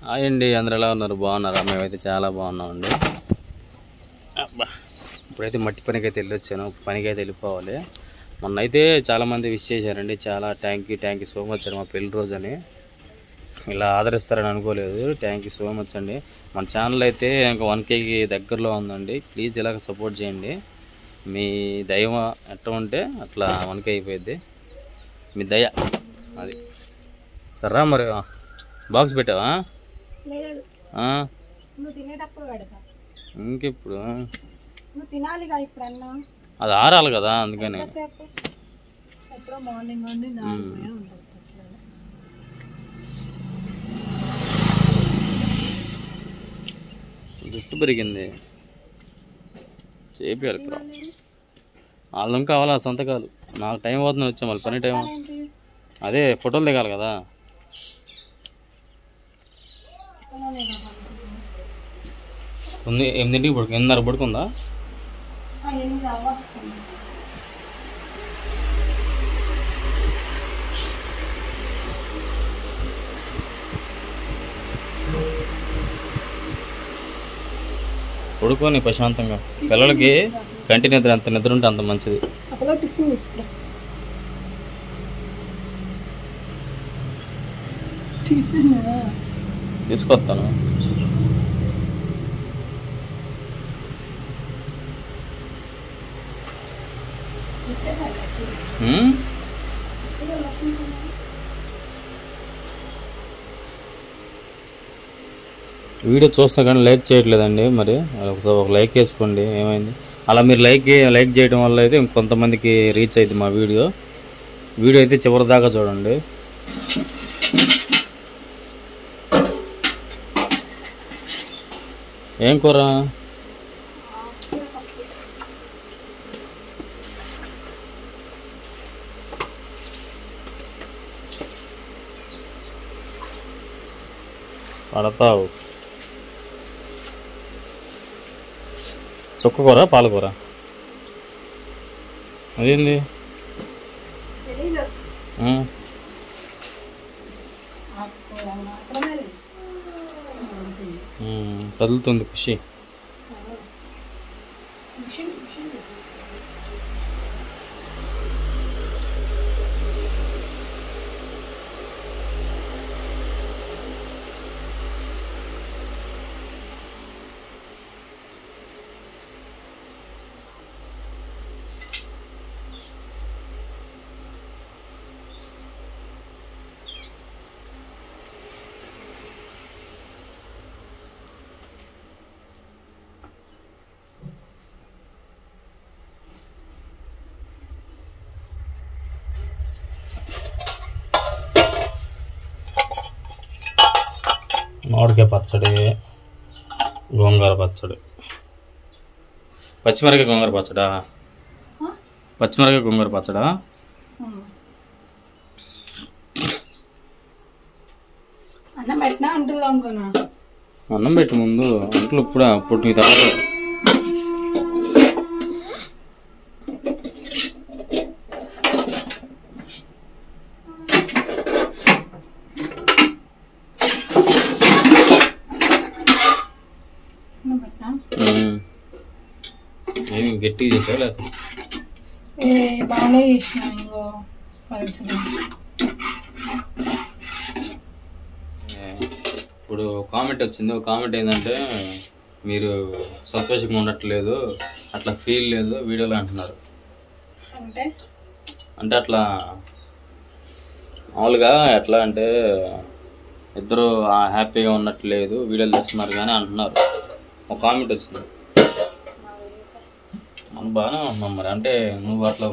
Hi అండి, అందరు ఎలా ఉన్నారు? బాగున్నారా? మేమైతే చాలా బాగున్నామండి. అబ్బా, ఇప్పుడైతే మట్టి పనికి అయితే వెళ్ళొచ్చాను. పనికి అయితే వెళ్ళిపోవాలి. మొన్న అయితే చాలామంది విష్ చేశారండి. చాలా థ్యాంక్ యూ సో మచ్ అండి. మా పెళ్లి రోజు అని ఇలా ఆదరిస్తారని అనుకోలేదు. థ్యాంక్ యూ సో మచ్ అండి. మన ఛానల్ అయితే ఇంకా 1Kకి దగ్గరలో ఉందండి. ప్లీజ్ ఇలాగ సపోర్ట్ చేయండి. మీ దయ ఎట్లా ఉంటే అట్లా 1K అయిపోయింది. మీ దయ అది సర్రా. మరి బాక్స్ పెట్టావా? ఇంకెప్పుడు అది ఆరాలి కదా, అందుకని జుట్టు పెరిగింది చేపియాలి. వాళ్ళం కావాలా సంతకాలు? నాకు టైం అవుతుంది, వచ్చా మళ్ళీ పని టైం. అదే ఫోటోలు దిగాలి కదా. ఉంది 8ంటికి పడుకు 8:30 పడుకుందా? పడుకొని ప్రశాంతంగా. పిల్లలకి కంటి నిద్ర, ఎంత నిద్ర ఉంటే అంత మంచిది. తీసుకొస్తాను. వీడియో చూస్తా కానీ లైక్ చేయట్లేదండి. మరి ఒకసారి ఒక లైక్ వేసుకోండి. ఏమైంది అలా మీరు లైక్ చేయడం వల్ల అయితే ఇంకొంతమందికి రీచ్ అయింది మా వీడియో అయితే చివరి దాకా చూడండి. ఏం కూర? పడతావు. చుక్క కూర, పాలకూర. అదేంది? కదులుతుంది ఖుషి. మామిడికాయ పచ్చడి, గోంగూర పచ్చడి, పచ్చిమిరకాయ గోంగూర పచ్చడా? పచ్చిమిరకాయ గోంగూర పచ్చడా? అన్నం పెట్టి ముందు అంట్లు ఇప్పుడు నీ తర్వాత ఏమి గట్టిగా చేసావు లేకపోతే బాగానే చేసిన. ఇంకో ఇప్పుడు కామెంట్ వచ్చింది. ఒక కామెంట్ ఏంటంటే మీరు సంతోషంగా ఉండట్లేదు, అట్లా ఫీల్ లేదు వీడియోలో అంటున్నారు. అంటే అట్లా మామూలుగా ఎట్లా అంటే ఇద్దరు హ్యాపీగా ఉండట్లేదు వీడియోలు చేస్తున్నారు కానీ అంటున్నారు. ఒక కామెంట్ వచ్చింది. మనం బాగానే ఉంటున్నాం మరి. అంటే నువ్వు అట్లా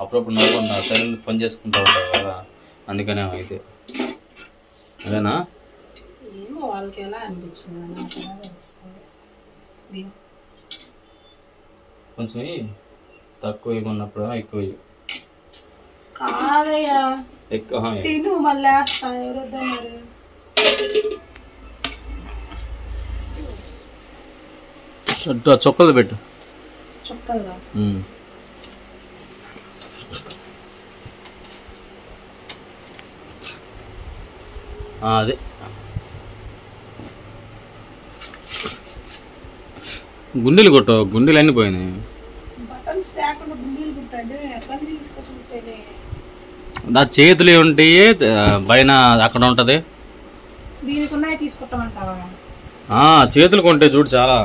అప్పుడప్పుడు నవ్వుకుంటా సైలెంట్ పని చేసుకుంటూ ఉంటావు కదా, అందుకనే అయితే. అదేనా? వాళ్ళకి ఎలా అనిపించింది కొంచెం తక్కువ ఉన్నప్పుడు ఎక్కువ కాదయ్యా. ఎక్కువ తిను మళ్ళీ వేస్తా. ఎవరొద్దన్నారు? చొక్కలు పెట్టు. చొక్కలుగా అదే గుండెలు కొట్టు, గుండెలు అన్నీ పోయినాయి. బటన్స్ లేకుండా గుండీలు కుట్టాడు, ఎక్కడి నుంచి తీసుకొచ్చి కుట్టాడు? దా చేతులు ఉంటాయి పైన అక్కడ ఉంటది. దీనికి ఉన్నాయి తీసుకుంటామంటావా? చేతులు కొంటే చూడు చాలా.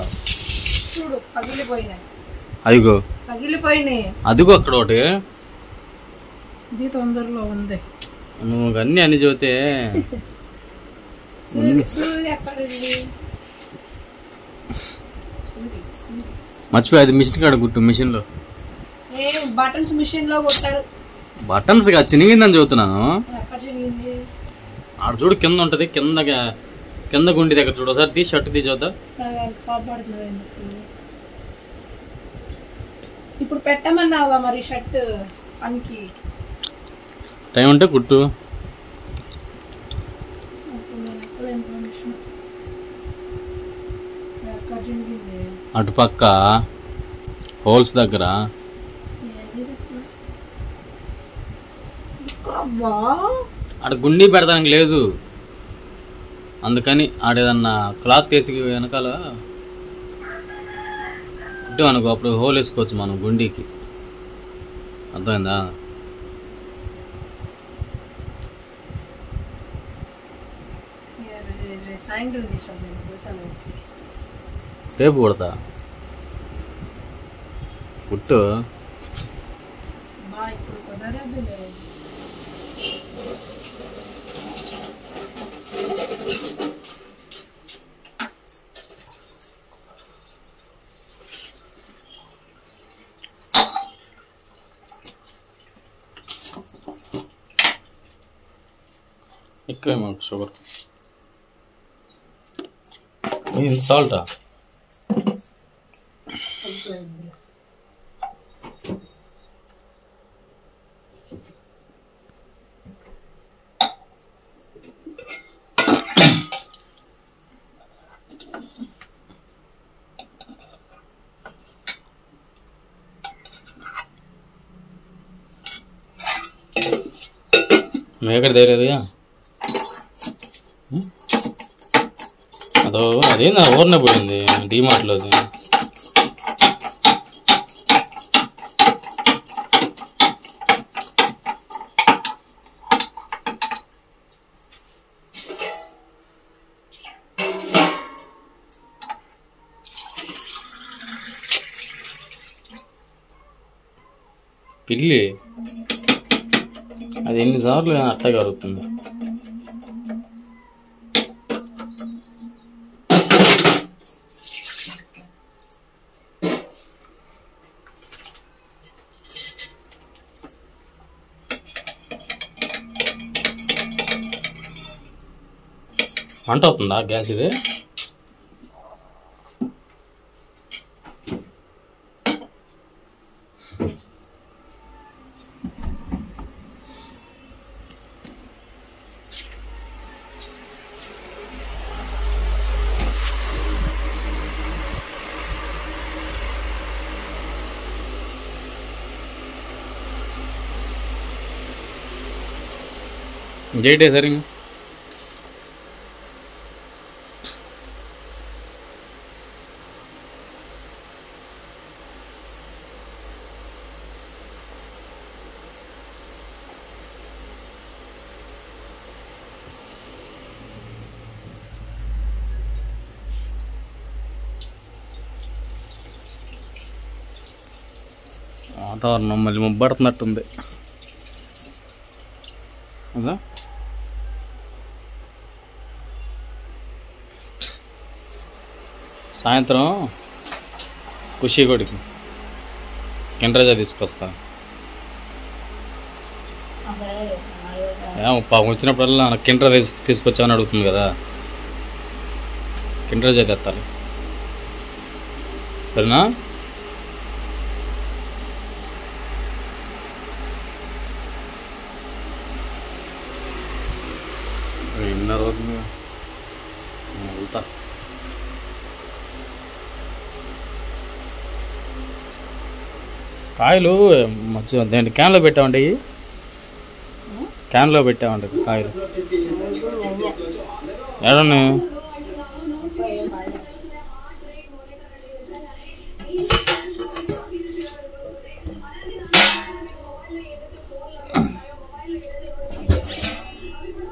చూడు పగిలిపోయినాయి. అదిగో పగిలిపోయినాయి. అదిగో అక్కడ ఒకటి. ఇది తొందరలో ఉంది. నువ్వు అన్ని చూస్తే మర్చిపోయి అది మిషన్ కాడ గుట్టు. మిషన్ లో బటన్స్ మిషన్ లో కొట్టారు. బటన్స్ గా చినిగిందని చెబుతున్నాను. ఎక్కడ చినిగింది? ఆడ చూడు కింద ఉంటది. కింద గుండి దగ్గర చూడు. ఒకసారి తీ షర్ట్ తీ చూద్దా. ఇప్పుడు పెట్టమన్నావుగా మరి షర్ట్ పనికి. టైం ఉంటే కుట్టు. అటు పక్క హోల్స్ దగ్గర ఆడ గుండి పెడతానికి లేదు, అందుకని ఆడేదన్నా క్లాత్ వేసి వెనకాల అనుకో, అప్పుడు హోల్ వేసుకోవచ్చు మనం గుండీకి. అర్థమైందా? రేపు కొడతా కుట్టు. ఎక్కువ మాకు షుగర్ సాల్టా. మేకడ తేలేదుగా. అదో అదే నా ఊరినే పోయింది డీమార్ట్లో. అది పిల్లి అది ఎన్నిసార్లు అట్టగా అరుగుతుంది. మంట అవుతుందా గ్యాస్ ఇది? జైటే సరిగా వాతావరణం మళ్ళీ ముబ్బడుతున్నట్టుంది కదా. సాయంత్రం ఖుషిగూడికి కిండ్రాజా తీసుకొస్తా. పాపం వచ్చినప్పుడల్లా నాకు కిండ్రా తీసుకొచ్చామని అడుగుతుంది కదా. కిండ్రాజా తెత్తాలి సరేనా? వెళ్తా. కాయలు మంచిగా దేంట్లో క్యాన్లో పెట్టామండి. క్యాన్లో పెట్టామండి కాయలు. ఏడన్నా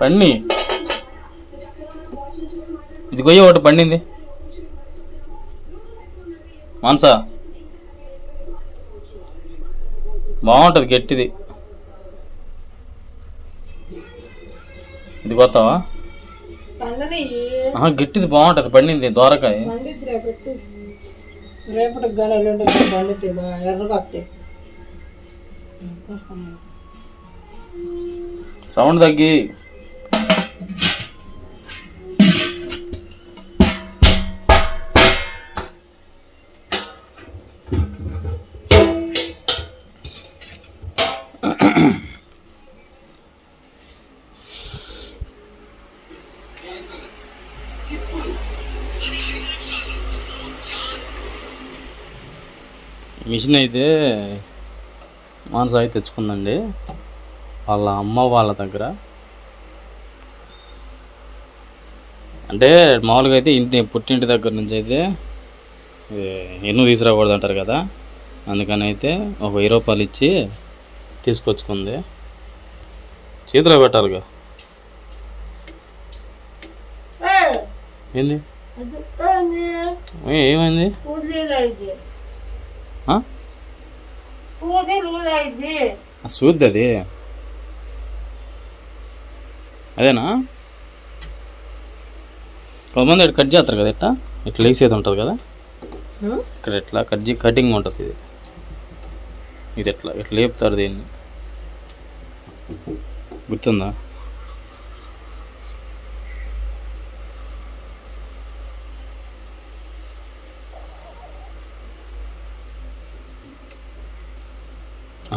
పండి ఇది కొయ్య ఒకటి పండింది మాంసా బాగుంటుంది గట్టిది. ఇది కొత్తవా? గట్టిది బాగుంటుంది పండింది దోరకాయ. రేపటికి కానీ ఎల్లుండి పండితే ఎర్రగా వస్తాయి. సౌండ్ తగ్గి మిషన్ అయితే మానస అయితే తెచ్చుకుందండి వాళ్ళ అమ్మ వాళ్ళ దగ్గర. అంటే మామూలుగా అయితే పుట్టింటి దగ్గర నుంచి అయితే ఎన్నో తీసుకురాకూడదు అంటారు కదా, అందుకని అయితే ఒక 1000 రూపాయలు ఇచ్చి తీసుకొచ్చుకుంది. చేతిలో పెట్టాలిగా. ఏంది ఏమైంది? సూద్ది అది అదేనా? కొంతమంది ఇక్కడ కట్ చేస్తారు కదా, ఇట్లా వేసేది ఉంటుంది కదా, ఇక్కడ ఎట్లా కటింగ్ ఉంటుంది. ఇది ఎట్లా లేపుతారు దీన్ని, గుర్తుందా?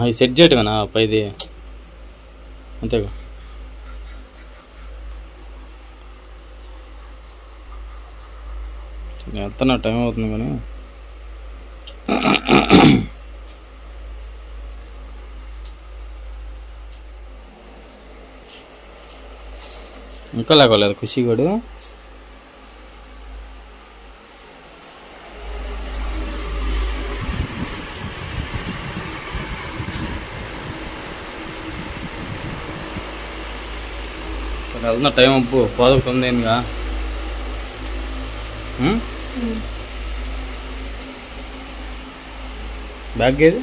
ఇది సెట్ చేయటమేనా పైది? అంతేగా. ఎంత నా టైం అవుతుంది కానీ ఇంకా లేకోలేదు ఖుషిగాడు. వెళ్తున్నా టైం అప్పు పోదుకుతుంది ఇంకా. బ్యాగ్ ఏది?